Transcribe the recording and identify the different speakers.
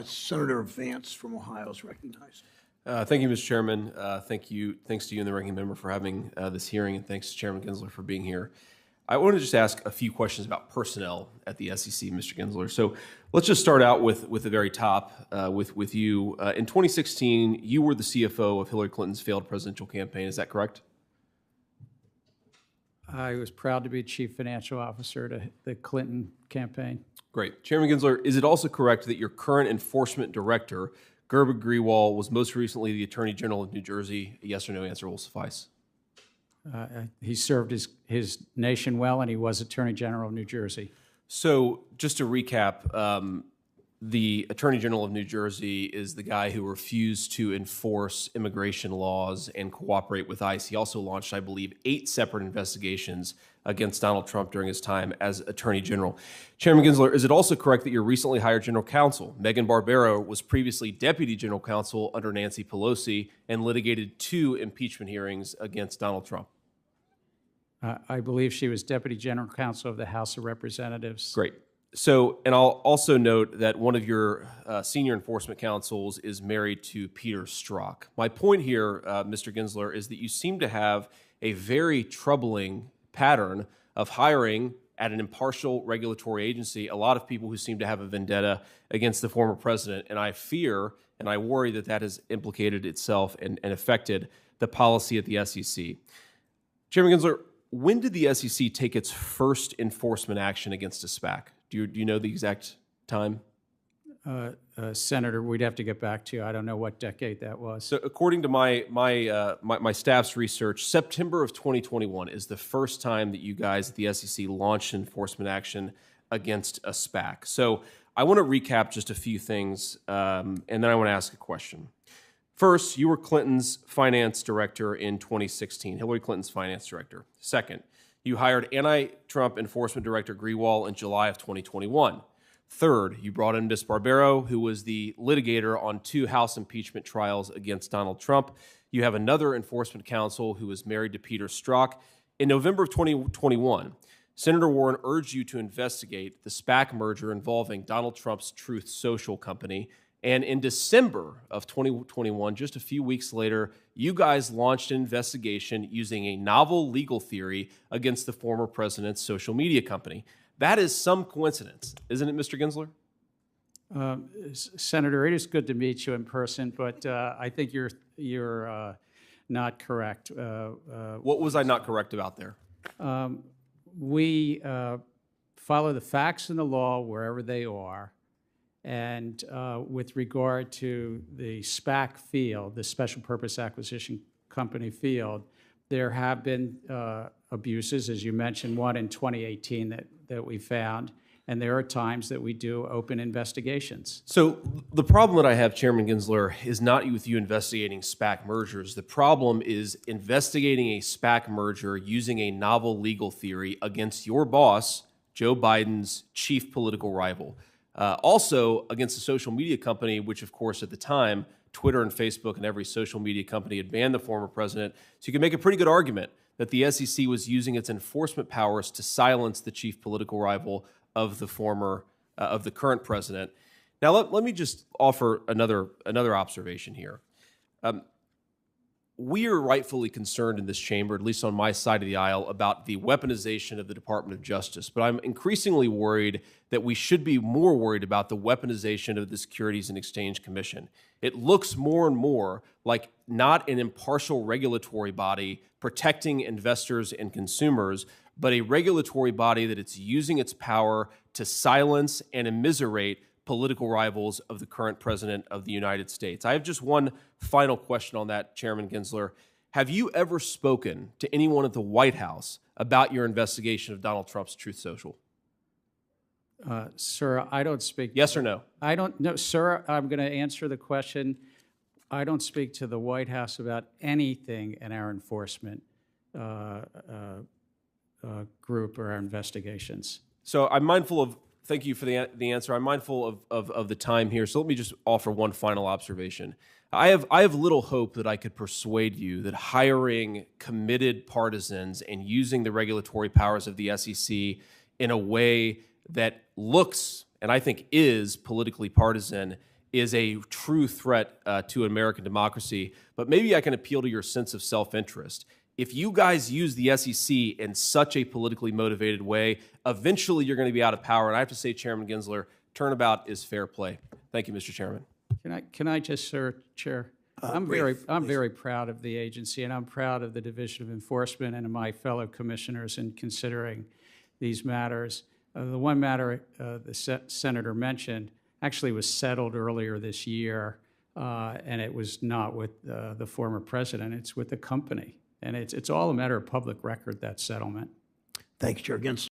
Speaker 1: Senator Vance from Ohio is recognized.
Speaker 2: Thank you, Mr. Chairman. Thanks to you and the ranking member for having this hearing, and thanks to Chairman Gensler for being here. I want to just ask a few questions about personnel at the SEC, Mr. Gensler. So let's just start out with the very top, with you. In 2016, you were the CFO of Hillary Clinton's failed presidential campaign. Is that correct?
Speaker 3: I was proud to be chief financial officer to the Clinton campaign.
Speaker 2: Great. Chairman Gensler, is it also correct that your current enforcement director, Gerber Grewal, was most recently the Attorney General of New Jersey? A yes or no answer will suffice.
Speaker 3: He served his nation well, and he was Attorney General of New Jersey.
Speaker 2: So just to recap, the Attorney General of New Jersey is the guy who refused to enforce immigration laws and cooperate with ICE. He also launched, I believe, 8 separate investigations against Donald Trump during his time as Attorney General. Chairman Gensler, is it also correct that your recently hired General Counsel, Megan Barbero, was previously Deputy General Counsel under Nancy Pelosi and litigated 2 impeachment hearings against Donald Trump?
Speaker 3: I believe she was Deputy General Counsel of the House of Representatives.
Speaker 2: Great. So, and I'll also note that one of your senior enforcement counsels is married to Peter Strzok. My point here, Mr. Gensler, is that you seem to have a very troubling pattern of hiring at an impartial regulatory agency a lot of people who seem to have a vendetta against the former president. And I fear and I worry that that has implicated itself and affected the policy at the SEC. Chairman Gensler, when did the SEC take its first enforcement action against a SPAC? Do you know the exact time?
Speaker 3: Senator, we'd have to get back to you. I don't know what decade that was.
Speaker 2: So according to my staff's research, September of 2021 is the first time that you guys at the SEC launched enforcement action against a SPAC. So I want to recap just a few things, and then I want to ask a question. First, you were Clinton's finance director in 2016, Hillary Clinton's finance director. Second, you hired anti-Trump enforcement director Grewal in July of 2021. Third, you brought in Ms. Barbero, who was the litigator on 2 House impeachment trials against Donald Trump. You have another enforcement counsel who was married to Peter Strzok. In November of 2021, Senator Warren urged you to investigate the SPAC merger involving Donald Trump's Truth Social company. And in December of 2021, just a few weeks later, you guys launched an investigation using a novel legal theory against the former president's social media company. That is some coincidence, isn't it, Mr. Gensler?
Speaker 3: Senator, it is good to meet you in person, but I think you're not correct.
Speaker 2: What was I not correct about there?
Speaker 3: We follow the facts and the law wherever they are. And with regard to the SPAC field, the Special Purpose Acquisition Company field, there have been abuses, as you mentioned, one in 2018 that we found, and there are times that we do open investigations.
Speaker 2: So the problem that I have, Chairman Gensler, is not with you investigating SPAC mergers. The problem is investigating a SPAC merger using a novel legal theory against your boss, Joe Biden's chief political rival. Also against a social media company, which of course at the time, Twitter and Facebook and every social media company had banned the former president. So you can make a pretty good argument that the SEC was using its enforcement powers to silence the chief political rival of the current president. Now let me just offer another observation here. We are rightfully concerned in this chamber, at least on my side of the aisle, about the weaponization of the Department of Justice. But I'm increasingly worried that we should be more worried about the weaponization of the Securities and Exchange Commission. It looks more and more like not an impartial regulatory body protecting investors and consumers, but a regulatory body that it's using its power to silence and immiserate political rivals of the current president of the United States. I have just one final question on that, Chairman Gensler. Have you ever spoken to anyone at the White House about your investigation of Donald Trump's Truth Social?
Speaker 3: Sir, I don't speak.
Speaker 2: Yes or no?
Speaker 3: I don't know, sir. I'm going to answer the question. I don't speak to the White House about anything in our enforcement group or our investigations.
Speaker 2: So I'm mindful of. Thank you for the answer. I'm mindful of the time here, so let me just offer one final observation. I have little hope that I could persuade you that hiring committed partisans and using the regulatory powers of the SEC in a way that looks and I think is politically partisan, is a true threat to American democracy. But maybe I can appeal to your sense of self-interest. If you guys use the SEC in such a politically motivated way, eventually you're going to be out of power. And I have to say, Chairman Gensler, turnabout is fair play. Thank you, Mr. Chairman.
Speaker 3: Can I just, sir, Chair? I'm very proud of the agency, and I'm proud of the Division of Enforcement and of my fellow commissioners in considering these matters. The one matter the Senator mentioned actually was settled earlier this year, and it was not with the former president. It's with the company. And it's all a matter of public record, that settlement.
Speaker 1: Thanks, Chair Gensler.